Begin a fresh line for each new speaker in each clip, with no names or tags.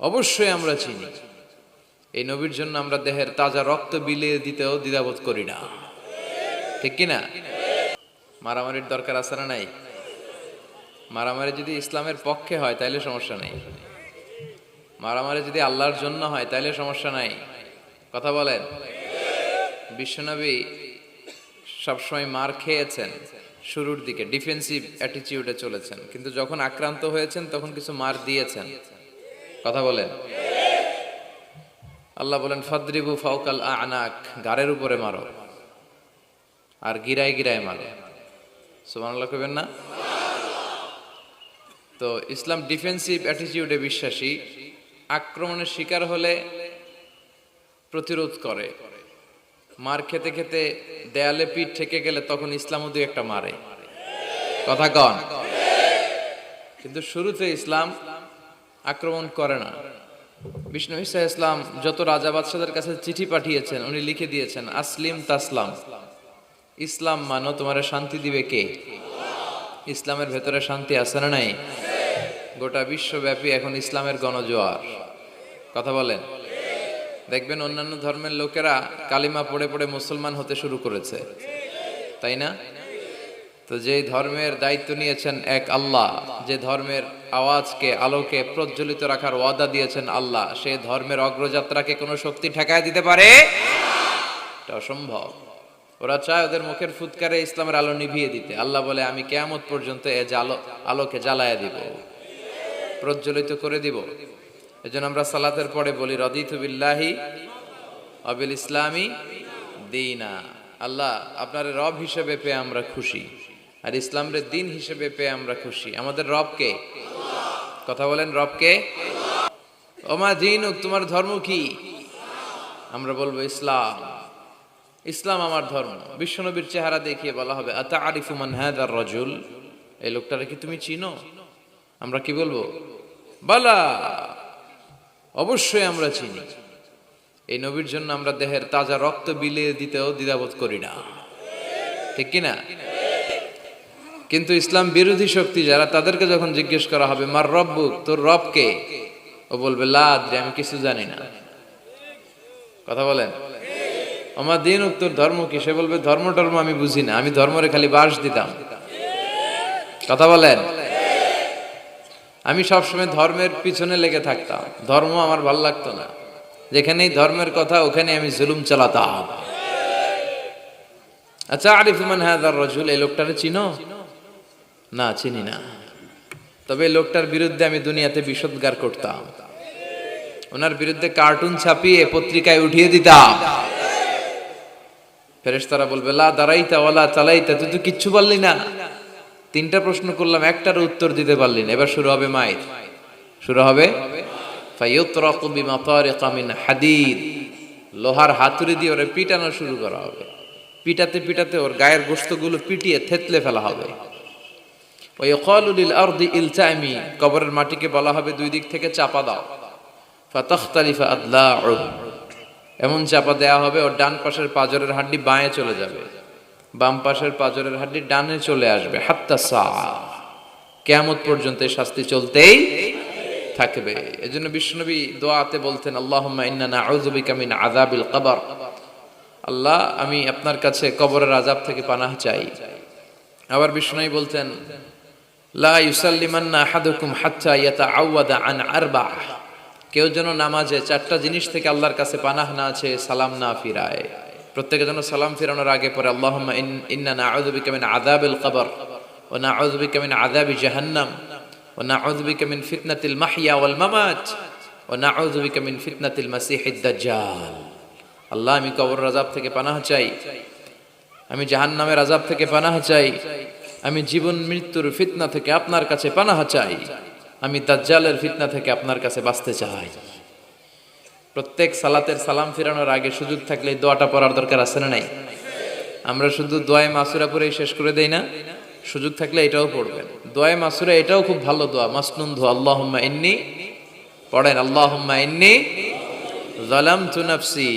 অবশ্যই আমরা চিনি। এই নবীর জন্য আমরা দেহের তাজা রক্ত বিলিয়ে দিতেও দ্বিধাবোধ করি না, ঠিক কিনা? মারামারির দরকার আছে না নাই? মারামারি যদি ইসলামের পক্ষে হয় তাইলে সমস্যা নেই, মারামারি যদি আল্লাহর জন্য হয় তাইলে সমস্যা নাই। কথা বলেন। বিশ্বনবী সবসময় মার খেয়েছেন, শুরুর দিকে ডিফেন্সিভ অ্যাটিটিউডে চলেছেন, কিন্তু যখন আক্রান্ত হয়েছেন তখন কিছু মার দিয়েছেন। কথা বলেন। আল্লাহ বলেন ফাদরিবু ফাওকাল আনাক, গারের উপরে মারো আর গিরায় গিরায় মারো। সুবহানাল্লাহ কইবেন না? তো ইসলাম ডিফেন্সিভ অ্যাটিটিউডে বিশ্বাসী, আক্রমণের শিকার হলে প্রতিরোধ করে। মার খেতে খেতে দেয়ালে পিঠ ঠেকে গেলে তখন ইসলামও দুই একটা মারে। কথা কন। কিন্তু শুরুতে ইসলাম আক্রমণ করে না। বিষ্ণু ঈসা ইসলাম যত রাজা বাদশাদের কাছে চিঠি পাঠিয়েছেন, উনি লিখে দিয়েছেন আসলিম তাসলাম, ইসলাম মানো, তোমার শান্তি দিবে কে? ইসলামের ভেতরে শান্তি আছে না নাই? গোটা বিশ্বব্যাপী এখন ইসলামের গণজোয়ার। কথা বলেন। দেখবেন অন্যান্য ধর্মের লোকেরা কালিমা পড়ে পড়ে মুসলমান হতে শুরু করেছে, তাই না? তো যে ধর্মের দায়িত্ব নিয়েছেন এক আল্লাহ, যে ধর্মের আওয়াজকে আলোকে প্রজ্বলিত রাখার ওয়াদা দিয়েছেন আল্লাহ, সেই ধর্মের অগ্রযাত্রাকে কোনো শক্তি ঠেকায় দিতে পারে? এটা অসম্ভব। ওরা চায় ওদের মুখের ফুৎকারে ইসলামের আলো নিভিয়ে দিতে। আল্লাহ বলে আমি কিয়ামত পর্যন্ত এ আলোকে জ্বালায়া দিব, প্রজ্বলিত করে দিব। এজন্য আমরা সালাতের পরে বলি রাদিতু বিল্লাহি ওয়া বিল ইসলামি দীনা। আল্লাহ আপনার রব হিসেবে পেয়ে আমরা খুশি, আর ইসলামের দিন হিসেবে পেয়ে আমরা খুশি। আমাদের রব কে? কথা বলেন, রব কে? ওমা দীনুক, তোমার ধর্ম কি? আমরা বলবো ইসলাম। ইসলাম আমার ধর্ম। বিশ্বনবীর চেহারা দেখিয়ে বলা হবে আতাআরিফু মান হাযার রাজুল, এই লোকটারে কি তুমি চিনো? আমরা কি বলবো? বালা, অবশ্যই আমরা চিনি। এই নবীর জন্য আমরা দেহের তাজা রক্ত বিলিয়ে দিতেও দ্বিধাবোধ করি না, ঠিক কিনা? কিন্তু ইসলাম বিরোধী শক্তি যারা, তাদেরকে যখন জিজ্ঞেস করা হবে মার রব্বুক, তোর রব কে? ও বলবে লা আদরি, আমি কিছু জানি না। কথা বলেন। আমার দিন তোর ধর্ম কি? সে বলবে ধর্ম টর্ম আমি বুঝি না, আমি ধর্মরে খালি বাস দিতাম। কথা বলেন। আমি সবসময় ধর্মের পিছনে লেগে থাকতাম, ধর্ম আমার ভাল লাগতো না, যেখানেই ধর্মের কথা ওখানে আমি জুলুম চালাতাম। আচ্ছা, আরিফু মান হাযার রাজুল, এই লোকটারে চিনো? না, চিনি না। তবে এই লোকটার বিরুদ্ধে আমি দুনিয়াতে বিষোদ্গার করতাম, ওনার বিরুদ্ধে কার্টুন ছাপিয়ে পত্রিকায় উঠিয়ে দিতাম। ফেরেশতারা বলবে লা দারাইতা ওয়ালা চালাইতা, তুই তো কিচ্ছু বললি না। তিনটা প্রশ্ন করলাম, একটার উত্তর দিতে পারলি না। এবার শুরু হবে মাইর, শুরু হবে ফায়ুতরাকু বিমাতারিকা মিন হাদিদ, লোহার হাতুড়ি দিয়ে ওরে পিটানো শুরু করা হবে। পিটাতে পিটাতে ওর গায়ের গোশতগুলো পিটিয়ে থেতলে ফেলা হবে। ওয়া ইয়াকালু লিল আরদি ইলতামি, কবরের মাটিকে বলা হবে দুই দিক থেকে চাপা দাও। ফাতাখতালিফা আদলাউ, এমন চাপা দেয়া হবে ওর ডান পাশের পাজরের হাড্ডি বাঁয়ে চলে যাবে, বাম পাশের পাজরের হাড্ডি ডানে চলে আসবে। হাত্তা সা, কিয়ামত পর্যন্ত এই শাস্তি চলতেই থাকবে। এজন্য বিশ্বনবী দোয়াতে বলতেন আল্লাহুম্মা ইন্না নাউযু বিকা মিন আযাবিল কবর, আল্লাহ আমি আপনার কাছে কবরের আযাব থেকে পানাহ চাই। আবার বিশ্বনবী বলতেন লা ইউসাল্লিমান্না আহাদুকুম হাত্তা ইয়াতাআওয়াদা আন আরবা, কেউ যেন নামাজে চারটা জিনিস থেকে আল্লাহর কাছে পানাহ না আছে, সালাম না ফিরায়। প্রত্যেকে যেন সালাম ফিরানোর আগে পরে আল্লাহুম্মা ইন্না নাউযু বিকা মিন আযাবিল কবর ওয়া নাউযু বিকা মিন আযাবি জাহান্নাম ওয়া নাউযু বিকা মিন ফিতনাতিল মাহইয়া ওয়াল মামাত ওয়া নাউযু বিকা মিন ফিতনাতিল মাসিহিদ দাজ্জাল। আল্লাহ আমি কবরের আযাব থেকে পানাহ চাই, আমি জাহান্নামের আযাব থেকে পানাহ চাই, আমি জীবন মৃত্যুর ফিতনা থেকে আপনার কাছে পানাহ চাই, আমি দাজ্জালের ফিতনা থেকে আপনার কাছে বাঁচতে চাই। প্রত্যেক সালাতের সালাম ফিরানোর আগে সুযোগ থাকলে এই দোয়াটা পড়ার দরকার আছে না নাই? আমরা শুধু দোয়ায়ে মাসুরা পড়েই শেষ করে দেই না, সুযোগ থাকলে এটাও পড়বেন। দোয়ায়ে মাসুরা এটাও খুব ভালো দোয়া, মাসনুন দোয়া। আল্লাহুম্মা ইন্নী, পড়েন আল্লাহুম্মা ইন্নী যালামতু নাফসি,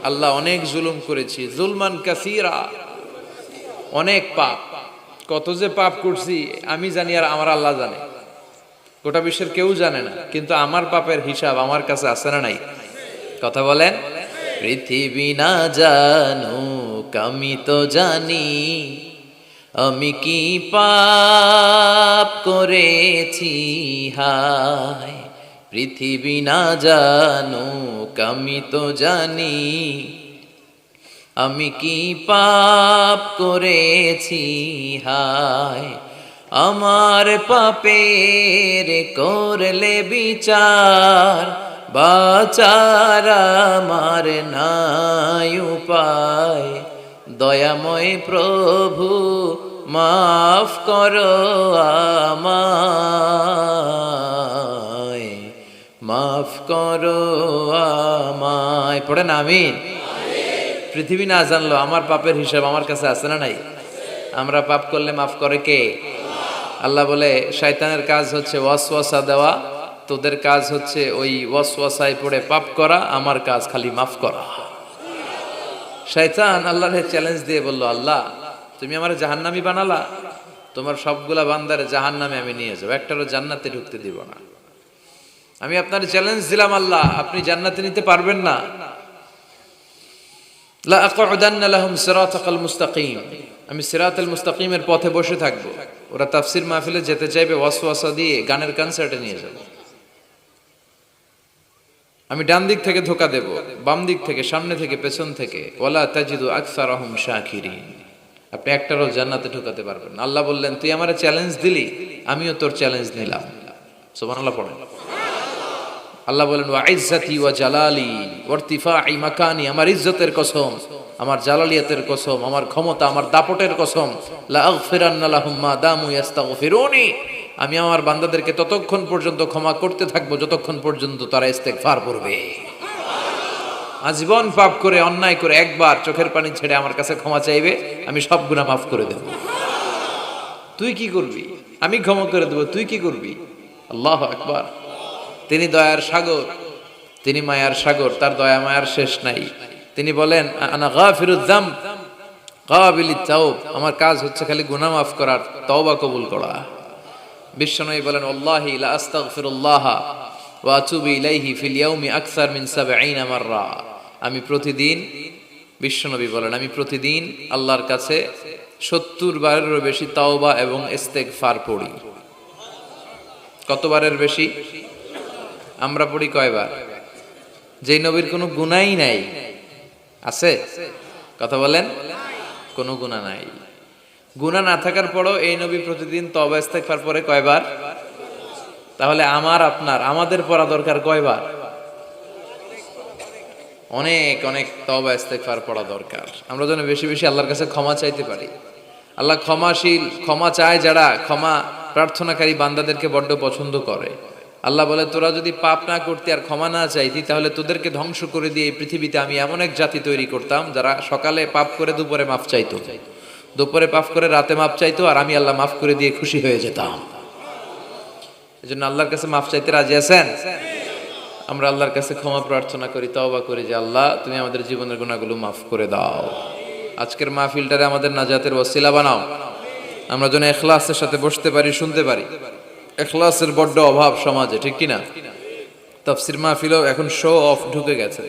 আল্লাহ অনেক জুলুম করেছি, জুলমান কাসীরা, অনেক পাপ, কত যে পাপ করছি আমি জানি আর আমার আল্লাহ জানে। গোটা বিশ্বের কেউ জানে না, কিন্তু আমার পাপের হিসাব আমার কাছে আছে না নাই? কথা বলেন। পৃথিবী না জানুক আমি তো জানি, আমি কি পাপ করেছি হায়। পৃথিবী না জানুক আমি তো জানি, আমি কি পাপ করেছি হায়। আমার পাপের করলে বিচার, বাঁচার আমার নাই উপায়। দয়াময় প্রভু মাফ করো আমায়, মাফ করো আমায়। পড়েন আমিন। পৃথিবী না জানলো আমার পাপের হিসাব আমার কাছে আছে না নাই? আমরা পাপ করলে মাফ করে কে? আল্লাহ বলে শয়তানের কাজ হচ্ছে ওয়াসওয়াসা দেওয়া, তোদের কাজ হচ্ছে ওই ওয়াসওয়াসায় পড়ে পাপ করা, আমার কাজ খালি মাফ করা। শয়তান আল্লাহর চ্যালেঞ্জ দিয়ে বলল, আল্লাহ তুমি আমার জাহান্নামী বানালা, তোমার সবগুলা বান্দারে জাহান্নামে আমি নিয়ে যাবো, একটারও জান্নাতে ঢুকতে দিব না। আমি আপনার চ্যালেঞ্জ দিলাম আল্লাহ, আপনি জান্নাতে নিতে পারবেন না। লা আকুদান্না লাহুম সিরাতাকাল মুস্তাকিম, আমি সিরাতাল মুস্তাকিমের পথে বসে থাকবো। ওরা তাফসীর মাহফিলে যেতে চাইবে, ওয়াসওয়াসা দিয়ে গানের কনসার্টে নিয়ে যাব। আমি ডান দিক থেকে ধোকা দেব, বাম দিক থেকে, সামনে থেকে, পেছন থেকে। ওয়ালা তাজিদু আকসারাহুম শাকিরিন, আপনি একটারও জান্নাতে ঢোকাতে পারবেন না। আল্লাহ বললেন তুই আমারে চ্যালেঞ্জ দিলি, আমিও তোর চ্যালেঞ্জ নিলাম। সুবহানাল্লাহ পড়েন। আল্লাহ বলেন ওয়া ইজ্জতি ওয়া জালালি ওয়া ইরতিফাই মাকানি, আমার ইজ্জতের কসম, আমার জালালিয়াতের কসম, আমার ক্ষমতা, আমার দাপটের কসম, লা আগফিরান্না লাহুম মা দামু ইস্তাগফিরুনি, আমি আমার বান্দাদেরকে ততক্ষণ পর্যন্ত ক্ষমা করতে থাকবো যতক্ষণ পর্যন্ত তারা ইস্তেগফার করবে। আজীবন পাপ করে, অন্যায় করে একবার চোখের পানি ছেড়ে আমার কাছে ক্ষমা চাইবে, আমি সব গুনাহ মাফ করে দেব। তুই কি করবি? আমি ক্ষমা করে দেব, তুই কি করবি? আল্লাহু আকবার। তিনি দয়ার সাগর, তিনি মায়ার সাগর, তার দয়া মায়ার শেষ নাই। তিনি বলেন আনা গাফিরুয যামব কাবিলিত তাওব, আমার কাজ হচ্ছে খালি গুনাহ মাফ করার, তওবা কবুল করা। বিশ্বনবী বলেন আল্লাহি লা আস্তাগফিরুল্লাহ ওয়া আতুবু ইলাইহি ফিল ইয়াউমি আকসার মিন ৭০ মাররা, আমি প্রতিদিন, বিশ্বনবী বলেন আমি প্রতিদিন আল্লাহর কাছে ৭০ বারেরও বেশি তাওবা এবং ইস্তেগফার পড়ি। কতবারের বেশি? আমরা পড়ি কয়বার? যেই নবীর কোনো গুনাহই নাই, আছে? কথা বলেন। কোনো গুনাহ নাই। গুনাহ না থাকার পরও এই নবী প্রতিদিন তওবা ইস্তেগফার পড়ে কয়বার? তাহলে আমার আপনার, আমাদের পড়া দরকার কয়বার? অনেক অনেক তওবা ইস্তেগফার পড়া দরকার। আমরা যেন বেশি বেশি আল্লাহর কাছে ক্ষমা চাইতে পারি। আল্লাহ ক্ষমাশীল, ক্ষমা চায় যারা, ক্ষমা প্রার্থনাকারী বান্দাদেরকে বড্ড পছন্দ করে। আল্লাহ বলে তোরা যদি পাপ না করতি আর ক্ষমা না চাইতি, তাহলে তোদেরকে ধ্বংস করে দিয়ে এই পৃথিবীতে আমি এমন এক জাতি তৈরি করতাম যারা সকালে পাপ করে দুপুরে মাফ চাইতো, দুপুরে পাপ করে রাতে মাফ চাইতো, আর আমি আল্লাহ মাফ করে দিয়ে খুশি হয়ে যেতাম। এজন্য আল্লাহর কাছে মাফ চাইতে রাজি আছেন? আমরা আল্লাহর কাছে ক্ষমা প্রার্থনা করি, তওবা করি যে আল্লাহ তুমি আমাদের জীবনের গুনাহগুলো মাফ করে দাও। আজকের মাহফিলটারে আমাদের নাজাতের ওসিলা বানাও। আমরা যেন ইখলাসের সাথে বসতে পারি, শুনতে পারি। ইখলাসের বড্ড অভাব সমাজে, ঠিক কি না? তাফসীর মাহফিলও এখন শো অফ ঢুকে গেছে।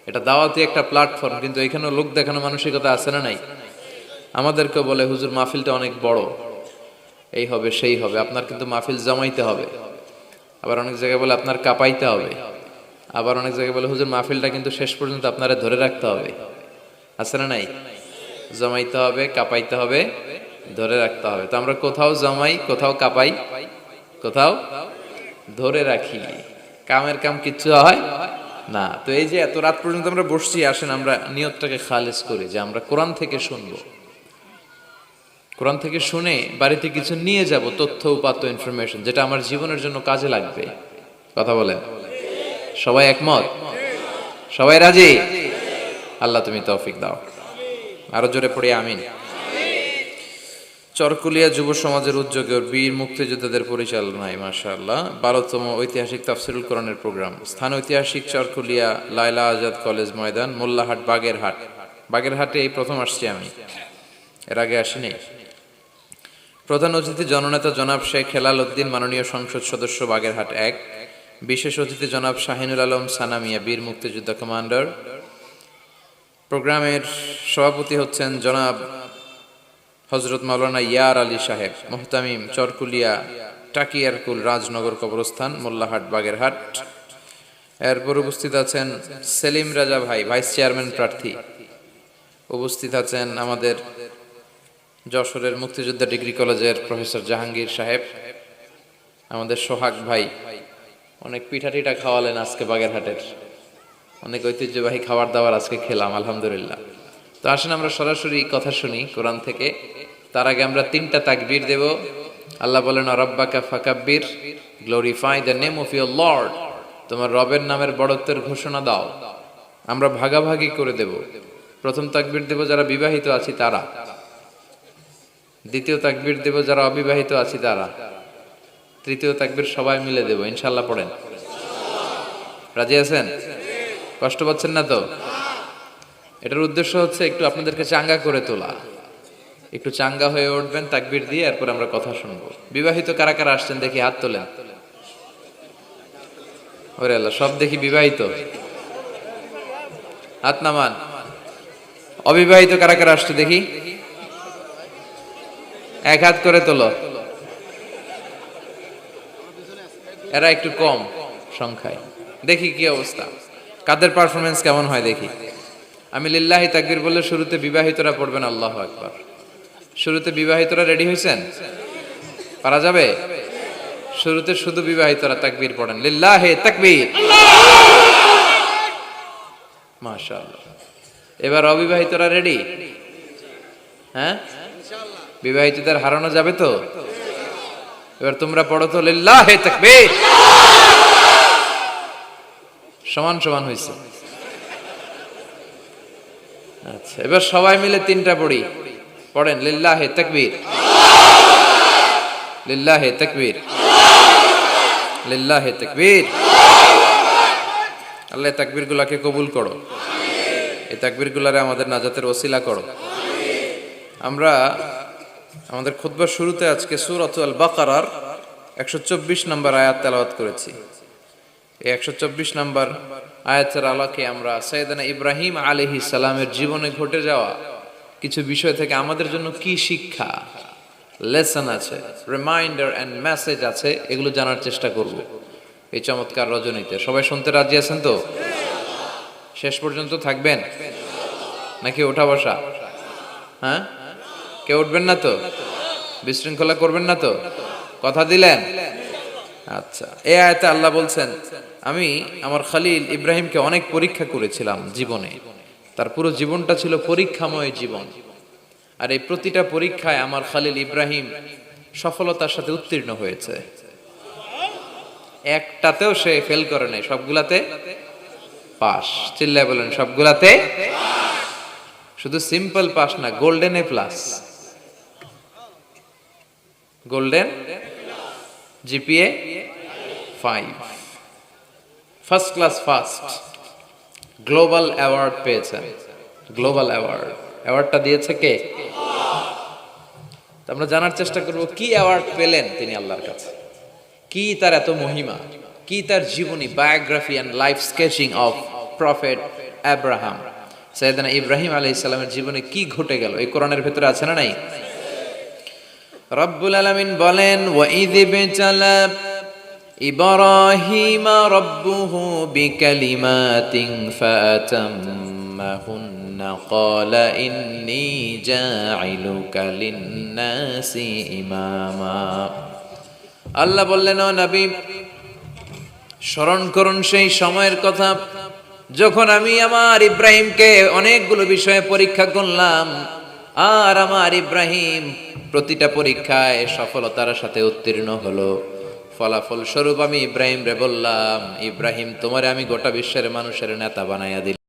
এটা দাওয়াতি একটা প্ল্যাটফর্ম, কিন্তু এখানেও লোক দেখানো মানসিকতা আছে না নাই? আমাদেরকে বলে হুজুর মাহফিলটা অনেক বড়, এই হবে সেই হবে, আপনার কিন্তু মাহফিল জমাইতে হবে। আবার অনেক জায়গায় বলে আপনার কাঁপাইতে হবে। আবার অনেক জায়গায় বলে হুজুর মাহফিলটা কিন্তু শেষ পর্যন্ত আপনারা ধরে রাখতে হবে। আছে না নাই? জমাইতে হবে, কাঁপাইতে হবে, ধরে রাখতে হবে। তো আমরা কোথাও জমাই, কোথাও কাঁপাই, কোথাও ধরে রাখি। কামের কাম কিচ্ছু হয় না। তো এই যে এত রাত পর্যন্ত আমরা বসছি, আসেন আমরা নিয়তটাকে খালেস করি যে আমরা কোরআন থেকে শুনবো। কোরআন থেকে শুনে বাড়িতে কিছু নিয়ে যাব, তথ্য উপাত্ত ইনফরমেশন, যেটা আমার জীবনের জন্য কাজে লাগবে। কথা বলেন। সবাই একমত? সবাই রাজি? আল্লাহ তুমি তৌফিক দাও। আরো জোরে পড়ি আমিন। চরকুলিয়া যুব সমাজের উদ্যোগে বীর মুক্তিযোদ্ধাদের পরিচালনায় মাশাআল্লাহ 12তম ঐতিহাসিক তাফসীরুল কোরআনের প্রোগ্রাম। স্থান ঐতিহাসিক চরকুলিয়া লায়লা আজাদ কলেজ ময়দান, মোল্লাহাট, বাগেরহাট। বাগেরহাটে এই প্রথম আসছি আমি, এর আগে আসিনি। প্রধান অতিথি জননেতা জনাব শেখ হেলাল উদ্দিন, মাননীয় সংসদ সদস্য বাগেরহাট 1। বিশেষ অতিথি জনাব শাহিনুল আলম সানামিয়া, বীর মুক্তিযোদ্ধা কমান্ডার। প্রোগ্রামের সভাপতি হচ্ছেন জনাব হজরত মাওলানা ইয়ার আলী সাহেব, মোহতামিম, চরকুলিয়া, টাকিয়ারকুল, রাজনগর কবরস্থান, মোল্লাহাট, বাগেরহাট। এরপর উপস্থিত আছেন সেলিম রাজা ভাই, ভাইস চেয়ারম্যান প্রার্থী। উপস্থিত আছেন আমাদের যশোরের মুক্তিযোদ্ধা ডিগ্রি কলেজের প্রফেসর জাহাঙ্গীর সাহেব, আমাদের সোহাগ ভাই। অনেক পিঠা টিঠা খাওয়ালেন আজকে বাগেরহাটের, অনেক ঐতিহ্যবাহী খাবার দাবার আজকে খেলাম, আলহামদুলিল্লাহ। তো আসেন আমরা সরাসরি কথা শুনি কোরআন থেকে। তার আগে আমরা 3টা তাকবীর দেব। আল্লাহ বলেন, রব্বাকা ফাকাব্বির, glorify the name of your lord. তোমার রবের নামের বড়ত্বের ঘোষণা দাও। আমরা ভাগাভাগি করে দেব। প্রথম তাকবীর দেব যারা বিবাহিত আছি তারা, দ্বিতীয় তাকবীর দেব যারা অবিবাহিত আছি তারা, তৃতীয় তাকবীর সবাই মিলে দেব, ইনশাআল্লাহ। পড়েন, রাজি আছেন? কষ্ট পাচ্ছেন না তো? এটার উদ্দেশ্য হচ্ছে একটু আপনাদেরকে চাঙ্গা করে তোলা, একটু চাঙ্গা হয়ে উঠবেন তাকবীর দিয়ে, এরপর আমরা কথা শুনবো। বিবাহিত কারা কারা আসছেন দেখি হাত তোলেন। ওরে আল্লাহ, সব দেখি বিবাহিত, হাত নামান। অবিবাহিত কারা কারা আসছে দেখি, এক হাত করে তোলো। এরা একটু কম সংখ্যায়, দেখি কি অবস্থা, কাদের পারফরমেন্স কেমন হয় দেখি। আমি লিল্লাহি তাকবীর বললে শুরুতে বিবাহিতরা পড়বেন আল্লাহু আকবার। শুরুতে বিবাহিতরা রেডি হয়েছেন? পারা যাবে? শুরুতে শুধু বিবাহিতরা তাকবীর পড়েন, লিল্লাহি তাকবীর, মাশাআল্লাহ। এবার অবিবাহিতরা রেডি? হ্যাঁ, বিবাহিতদের হারানো যাবে তো? এবার তোমরা পড়ো তো, লিল্লাহি তাকবীর। সমান সমান হয়েছে। আচ্ছা, এবার সবাই মিলে 3টা পড়ি। পড়েন, লিল্লাহি তাকবীর, লিল্লাহি তাকবীর, লিল্লাহি তাকবীর। আল্লাহ তাকবীর গুলাকে কবুল করো, এই তাকবীর গুলারে আমাদের নাজাতের ওসিলা করো। আমরা আমাদের খুতবার শুরুতে আজকে সূরাতুল বাকারার 124 নম্বর আয়াত তেলাওয়াত করেছি। এই 124 নম্বর আয়াতের আলোকে আমরা সাইয়েদনা ইব্রাহিম আলাইহিস সালামের জীবনে ঘটে যাওয়া কিছু বিষয় থেকে আমাদের জন্য কি শিক্ষা, লেসন আছে, রিমাইন্ডার এন্ড মেসেজ আছে, এগুলো জানার চেষ্টা করব এই চমৎকার রজনীতে। সবাই শুনতে রাজি আছেন তো? শেষ পর্যন্ত থাকবেন নাকি ওঠা বসা? হ্যাঁ, কেউ উঠবেন না তো? বিশৃঙ্খলা করবেন না তো? কথা দিলেন? আচ্ছা, এই আয়াতে আল্লাহ বলছেন, আমি আমার খলিল ইব্রাহিমকে অনেক পরীক্ষা করেছিলাম জীবনে। তার পুরো জীবনটা ছিল পরীক্ষাময় জীবন, আর এই প্রতিটা পরীক্ষায় আমার খলিল ইব্রাহিম সফলতার সাথে উত্তীর্ণ হয়েছে। একটাতেও সে ফেল করে নাই, সবগুলাতে পাস। চিল্লায় বলেন, সবগুলাতে। শুধু সিম্পল পাস না, golden A plus, golden GPA 5, first class first, global award পেয়েছেন। গ্লোবাল অ্যাওয়ার্ড, অ্যাওয়ার্ডটা দিয়েছে কে? আমরা জানার চেষ্টা করব কি অ্যাওয়ার্ড পেলেন তিনি আল্লাহর কাছে, কি তার এত মহিমা, কি তার জীবনী, biography and life sketching of prophet Abraham. সাইয়েদনা ইব্রাহিম আলাইহিস সালামের জীবনে কি ঘটে গেল এই কোরআনের ভিতরে আছে না নাই? রব্বুল আলামিন বলেন, ওয়াইয বিতালা ইব্রাহিমা রাব্বুহু বিকালিমাতিন ফাতাম্মাহুন্না ক্বালা ইন্নী জাঈলুকা লিন-নাসি ইমামা। আল্লাহ বললেন, ও নবী, স্মরণ করুন সেই সময়ের কথা যখন আমি আমার ইব্রাহিমকে অনেকগুলো বিষয়ে পরীক্ষা করলাম, আর আমার ইব্রাহিম প্রতিটা পরীক্ষায় সফলতার সাথে উত্তীর্ণ হলো। ফলাফল স্বরূপ আমি ইব্রাহিম রে বললাম, ইব্রাহিম, তোমারে আমি গোটা বিশ্বের মানুষের নেতা বানাইয়া দিলাম।